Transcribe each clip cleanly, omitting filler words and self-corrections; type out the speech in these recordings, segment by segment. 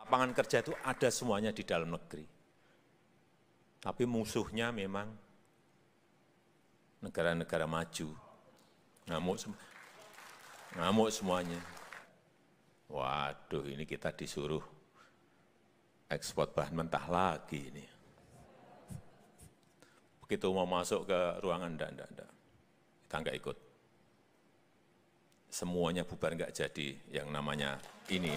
lapangan kerja itu ada semuanya di dalam negeri. Tapi musuhnya memang negara-negara maju. Ngamuk semuanya. Waduh, ini kita disuruh ekspor bahan mentah lagi ini. Begitu mau masuk ke ruangan, enggak. Kita enggak ikut. Semuanya bubar enggak jadi yang namanya ini.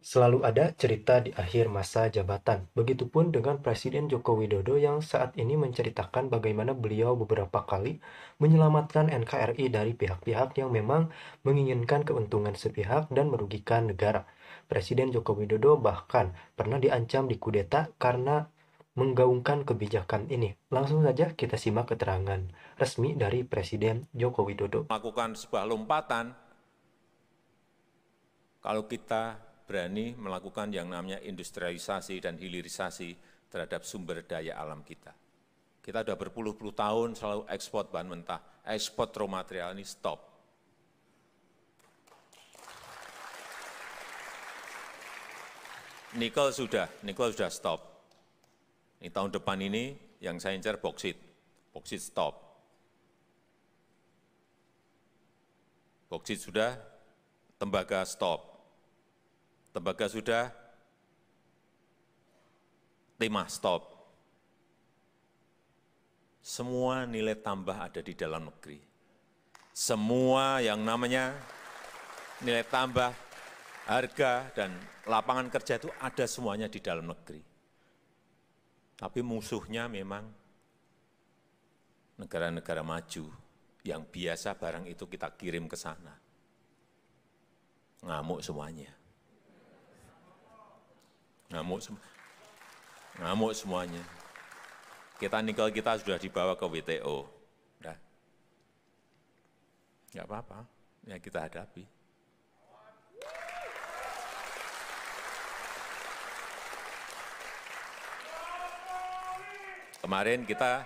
Selalu ada cerita di akhir masa jabatan. Begitupun dengan Presiden Joko Widodo yang saat ini menceritakan bagaimana beliau beberapa kali menyelamatkan NKRI dari pihak-pihak yang memang menginginkan keuntungan sepihak dan merugikan negara. Presiden Joko Widodo bahkan pernah diancam dikudeta karena menggaungkan kebijakan ini. Langsung saja kita simak keterangan resmi dari Presiden Joko Widodo. Melakukan sebuah lompatan, kalau kita berani melakukan yang namanya industrialisasi dan hilirisasi terhadap sumber daya alam kita. Kita sudah berpuluh-puluh tahun selalu ekspor bahan mentah, ekspor raw material ini stop. Nikel sudah stop. Ini tahun depan ini yang saya incar boksit stop. Boksit sudah, tembaga stop. Tembaga sudah, timah stop. Semua nilai tambah ada di dalam negeri. Semua yang namanya nilai tambah, harga, dan lapangan kerja itu ada semuanya di dalam negeri. Tapi musuhnya memang negara-negara maju yang biasa barang itu kita kirim ke sana. Ngamuk semuanya. Ngamuk semuanya. Nikel kita sudah dibawa ke WTO. Udah. Enggak apa-apa, ya kita hadapi. Kemarin kita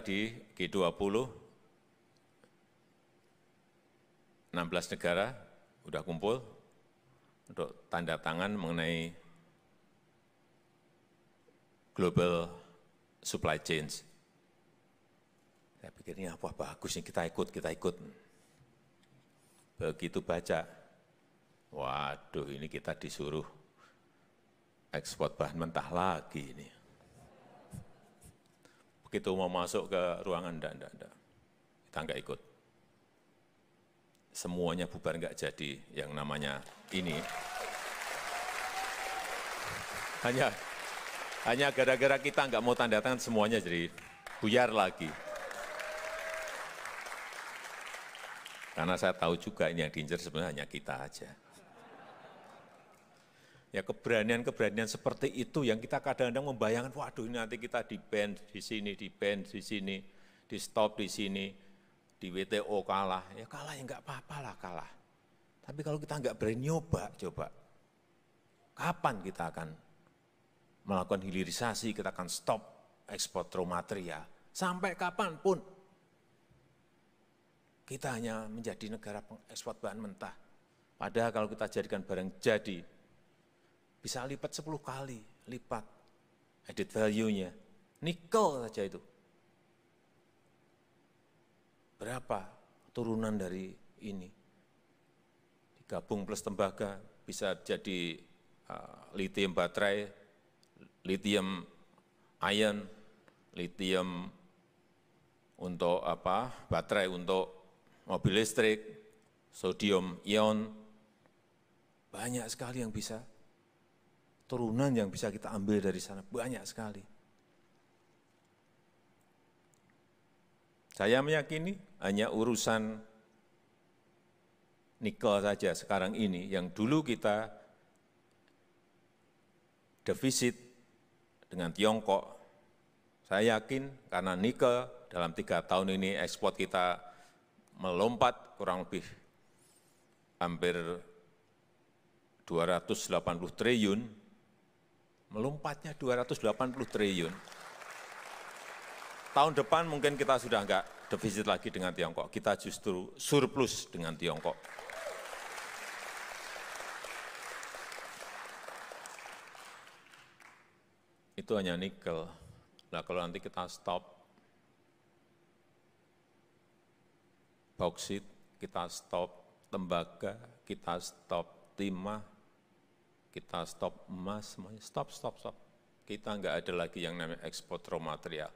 di G20, 16 negara sudah kumpul untuk tanda tangan mengenai global supply chains. Saya pikir ini apa bagus nih, kita ikut. Begitu baca, waduh ini kita disuruh ekspor bahan mentah lagi ini. Begitu mau masuk ke ruangan, enggak. Kita enggak ikut. Semuanya bubar enggak jadi yang namanya ini. Hanya gara-gara kita enggak mau tanda tangan semuanya jadi buyar lagi. Karena saya tahu juga ini yang diincar sebenarnya hanya kita aja. Ya keberanian seperti itu yang kita kadang-kadang membayangkan, waduh ini nanti kita di-ban di sini, di-stop di sini, di WTO kalah. Ya kalah ya enggak apa-apa lah kalah. Tapi kalau kita enggak berani nyoba, coba. Kapan kita akan melakukan hilirisasi, kita akan stop ekspor raw material. Sampai kapanpun kita hanya menjadi negara pengekspor bahan mentah. Padahal kalau kita jadikan barang jadi, bisa lipat 10 kali, lipat added value-nya. Nikel saja itu. Berapa turunan dari ini? Digabung plus tembaga, bisa jadi lithium baterai, lithium ion, lithium untuk baterai untuk mobil listrik, sodium ion, banyak sekali yang bisa. Turunan yang bisa kita ambil dari sana banyak sekali. Saya meyakini hanya urusan nikel saja sekarang ini yang dulu kita defisit dengan Tiongkok. Saya yakin karena nikel dalam 3 tahun ini ekspor kita melompat kurang lebih hampir 280 triliun, melompatnya 280 triliun. Tahun depan mungkin kita sudah enggak defisit lagi dengan Tiongkok, kita justru surplus dengan Tiongkok. itu hanya nikel. Nah kalau nanti kita stop bauksit, kita stop tembaga, kita stop timah, kita stop emas, semuanya stop. Kita nggak ada lagi yang namanya ekspor raw material.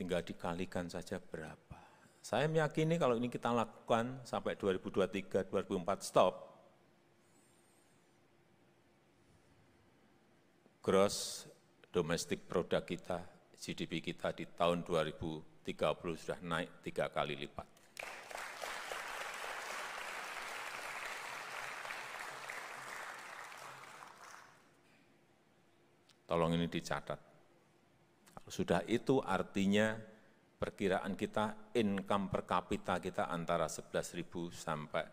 Tinggal dikalikan saja berapa. Saya meyakini kalau ini kita lakukan sampai 2023, 2024 stop, gross domestic product kita, GDP kita di tahun 2030 sudah naik 3 kali lipat. Tolong ini dicatat. Kalau sudah itu artinya perkiraan kita income per kapita kita antara 11.000 sampai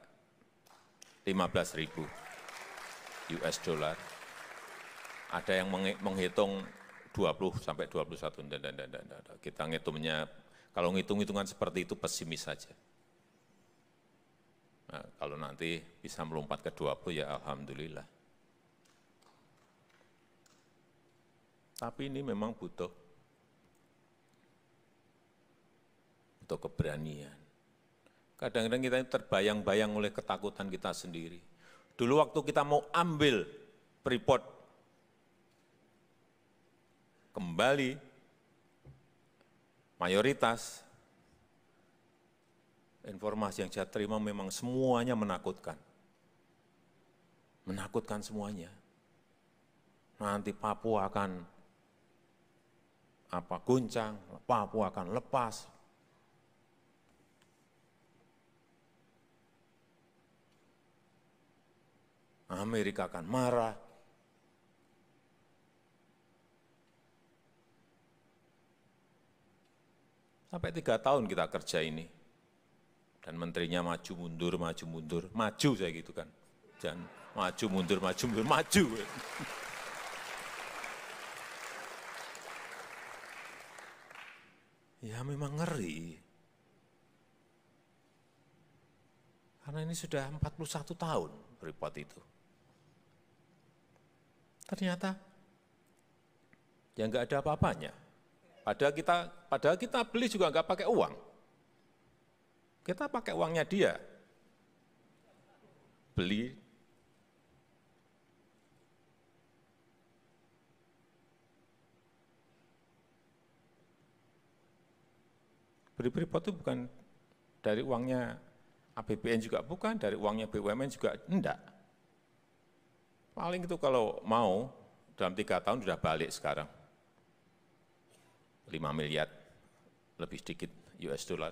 15.000 US dollar. Ada yang menghitung 20 sampai 21, dan. Kita ngitungnya, kalau ngitung-hitungan seperti itu pesimis saja. Nah, kalau nanti bisa melompat ke 20 ya alhamdulillah. Tapi ini memang butuh keberanian. Kadang-kadang kita terbayang-bayang oleh ketakutan kita sendiri. Dulu waktu kita mau ambil Freeport kembali mayoritas, informasi yang saya terima memang semuanya menakutkan. Menakutkan semuanya. Nanti Papua akan goncang, Papua akan lepas. Amerika akan marah. Sampai 3 tahun kita kerja ini. Dan menterinya maju mundur, maju saya gitu kan. Jangan maju mundur, maju. Ya memang ngeri. Karena ini sudah 41 tahun Freeport itu. Ternyata ya nggak ada apa-apanya. Padahal kita beli juga nggak pakai uang. Kita pakai uangnya dia. Beli. Freeport itu bukan dari uangnya APBN juga bukan, dari uangnya BUMN juga enggak. Paling itu kalau mau dalam 3 tahun sudah balik sekarang. 5 miliar lebih sedikit US dollar.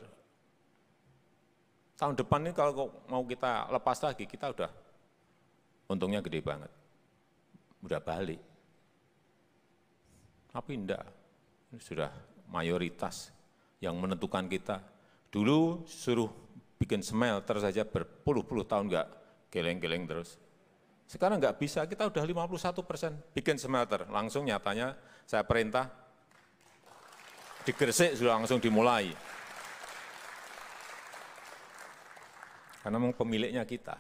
Tahun depan ini kalau mau kita lepas lagi, kita udah untungnya gede banget. Udah balik. Tapi enggak, ini sudah mayoritas yang menentukan kita. Dulu suruh bikin smelter saja berpuluh-puluh tahun enggak geleng-geleng terus. Sekarang enggak bisa, kita udah 51% bikin smelter. Langsung nyatanya saya perintah, di Gresik sudah langsung dimulai. Karena memang pemiliknya kita.